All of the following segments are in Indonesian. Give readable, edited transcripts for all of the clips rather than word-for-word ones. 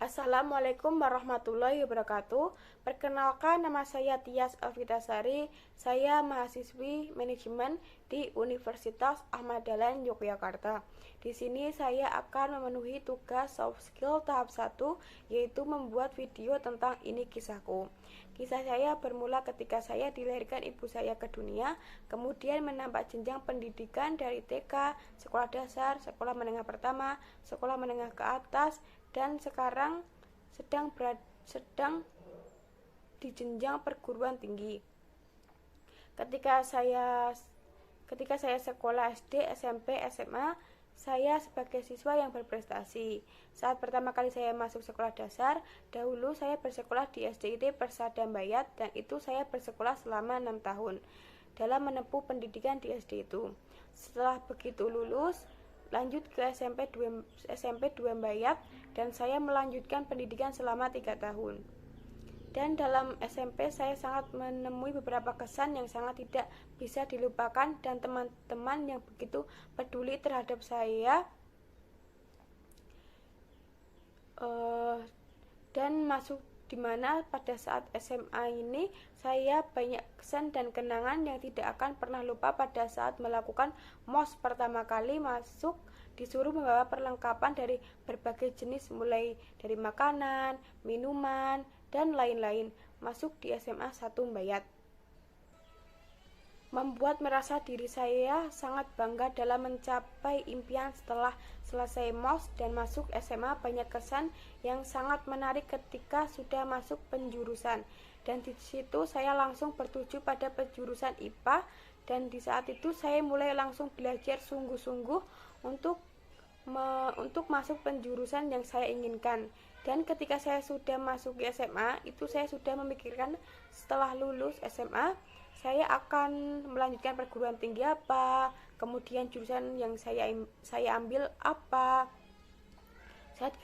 Assalamualaikum warahmatullahi wabarakatuh. Perkenalkan, nama saya Tias Alfitasari. Saya mahasiswi manajemen di Universitas Ahmad Dahlan Yogyakarta. Di sini saya akan memenuhi tugas soft skill tahap 1, yaitu membuat video tentang ini kisahku. Kisah saya bermula ketika saya dilahirkan ibu saya ke dunia, kemudian menambah jenjang pendidikan dari TK, sekolah dasar, sekolah menengah pertama, sekolah menengah ke atas, dan sekarang sedang di jenjang perguruan tinggi. Ketika saya sekolah SD, SMP, SMA, saya sebagai siswa yang berprestasi. Saat pertama kali saya masuk sekolah dasar, dahulu saya bersekolah di SDIT Persada Bayat, dan itu saya bersekolah selama 6 tahun dalam menempuh pendidikan di SD itu. Setelah begitu lulus, lanjut ke SMP 2 Bayat, dan saya melanjutkan pendidikan selama 3 tahun. Dan dalam SMP saya sangat menemui beberapa kesan yang sangat tidak bisa dilupakan, dan teman-teman yang begitu peduli terhadap saya, dan masuk dimana pada saat SMA ini saya banyak kesan dan kenangan yang tidak akan pernah lupa. Pada saat melakukan MOS pertama kali masuk, disuruh membawa perlengkapan dari berbagai jenis, mulai dari makanan, minuman, dan lain-lain, masuk di SMA 1 Bayat. Membuat merasa diri saya sangat bangga dalam mencapai impian. Setelah selesai MOS dan masuk SMA, banyak kesan yang sangat menarik ketika sudah masuk penjurusan. Dan di situ saya langsung bertuju pada penjurusan IPA, dan di saat itu saya mulai langsung belajar sungguh-sungguh untuk masuk penjurusan yang saya inginkan. Dan ketika saya sudah masuk di SMA, itu saya sudah memikirkan setelah lulus SMA saya akan melanjutkan perguruan tinggi apa, kemudian jurusan yang saya ambil apa. Saat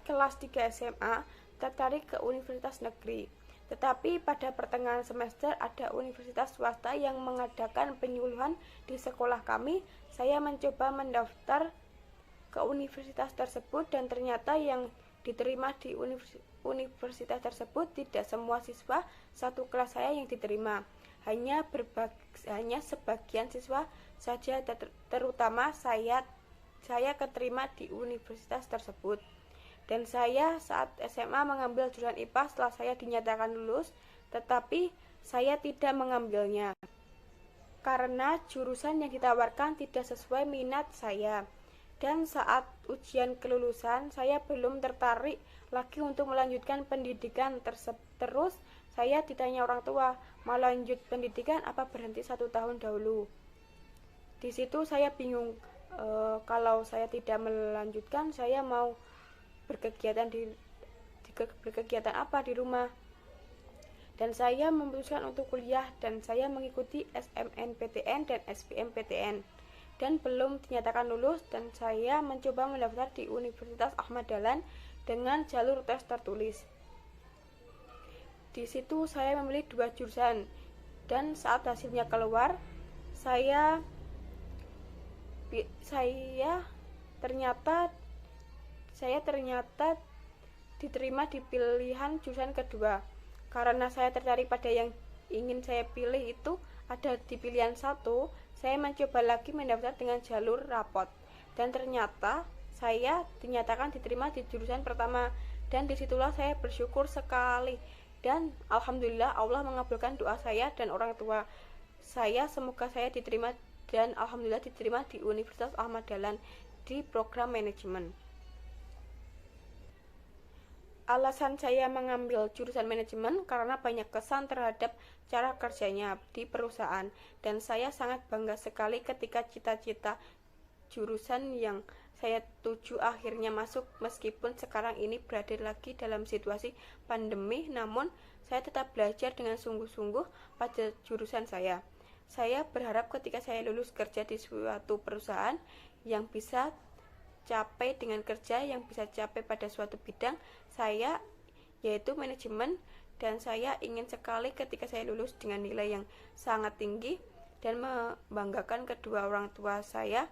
kelas 3 SMA tertarik ke universitas negeri, tetapi pada pertengahan semester ada universitas swasta yang mengadakan penyuluhan di sekolah kami. Saya mencoba mendaftar ke universitas tersebut, dan ternyata yang diterima di universitas tersebut tidak semua siswa satu kelas saya yang diterima, hanya sebagian siswa saja, terutama saya keterima di universitas tersebut. Dan saya saat SMA mengambil jurusan IPA setelah saya dinyatakan lulus, tetapi saya tidak mengambilnya karena jurusan yang ditawarkan tidak sesuai minat saya. Dan saat ujian kelulusan, saya belum tertarik lagi untuk melanjutkan pendidikan. Terus saya ditanya orang tua, mau lanjut pendidikan apa berhenti 1 tahun dahulu. Di situ saya bingung, kalau saya tidak melanjutkan, saya mau berkegiatan apa di rumah. Dan saya memutuskan untuk kuliah, dan saya mengikuti SMNPTN dan SBMPTN, dan belum dinyatakan lulus. Dan saya mencoba mendaftar di Universitas Ahmad Dahlan dengan jalur tes tertulis. Di situ saya memilih 2 jurusan, dan saat hasilnya keluar, saya ternyata diterima di pilihan jurusan kedua. Karena saya tertarik pada yang ingin saya pilih itu ada di pilihan 1, saya mencoba lagi mendaftar dengan jalur rapot, dan ternyata saya dinyatakan diterima di jurusan pertama. Dan disitulah saya bersyukur sekali, dan alhamdulillah Allah mengabulkan doa saya dan orang tua saya. Semoga saya diterima, dan alhamdulillah diterima di Universitas Ahmad Dahlan di program manajemen. Alasan saya mengambil jurusan manajemen karena banyak kesan terhadap cara kerjanya di perusahaan, dan saya sangat bangga sekali ketika cita-cita jurusan yang saya tuju akhirnya masuk. Meskipun sekarang ini berada lagi dalam situasi pandemi, namun saya tetap belajar dengan sungguh-sungguh pada jurusan saya. Saya berharap ketika saya lulus kerja di suatu perusahaan yang bisa capai dengan kerja yang bisa capai pada suatu bidang saya, yaitu manajemen. Dan saya ingin sekali ketika saya lulus dengan nilai yang sangat tinggi dan membanggakan kedua orang tua saya.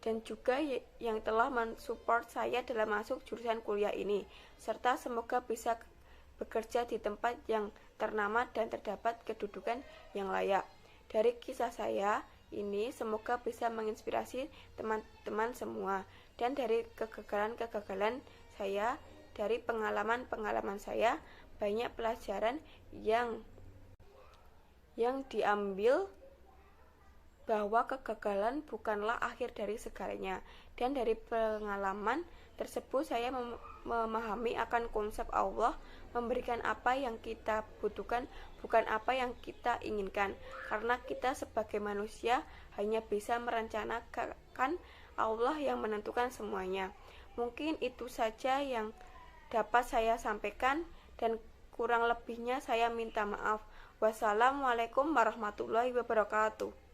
dan juga yang telah mensupport saya dalam masuk jurusan kuliah ini, serta semoga bisa bekerja di tempat yang ternama dan terdapat kedudukan yang layak. Dari kisah saya ini semoga bisa menginspirasi teman-teman semua, dan dari kegagalan-kegagalan saya, dari pengalaman-pengalaman saya, banyak pelajaran yang diambil, bahwa kegagalan bukanlah akhir dari segalanya, dan dari pengalaman tersebut saya memahami akan konsep Allah memberikan apa yang kita butuhkan, bukan apa yang kita inginkan, karena kita sebagai manusia hanya bisa merencanakan, Allah yang menentukan semuanya. Mungkin itu saja yang dapat saya sampaikan, dan kurang lebihnya saya minta maaf. Wassalamualaikum warahmatullahi wabarakatuh.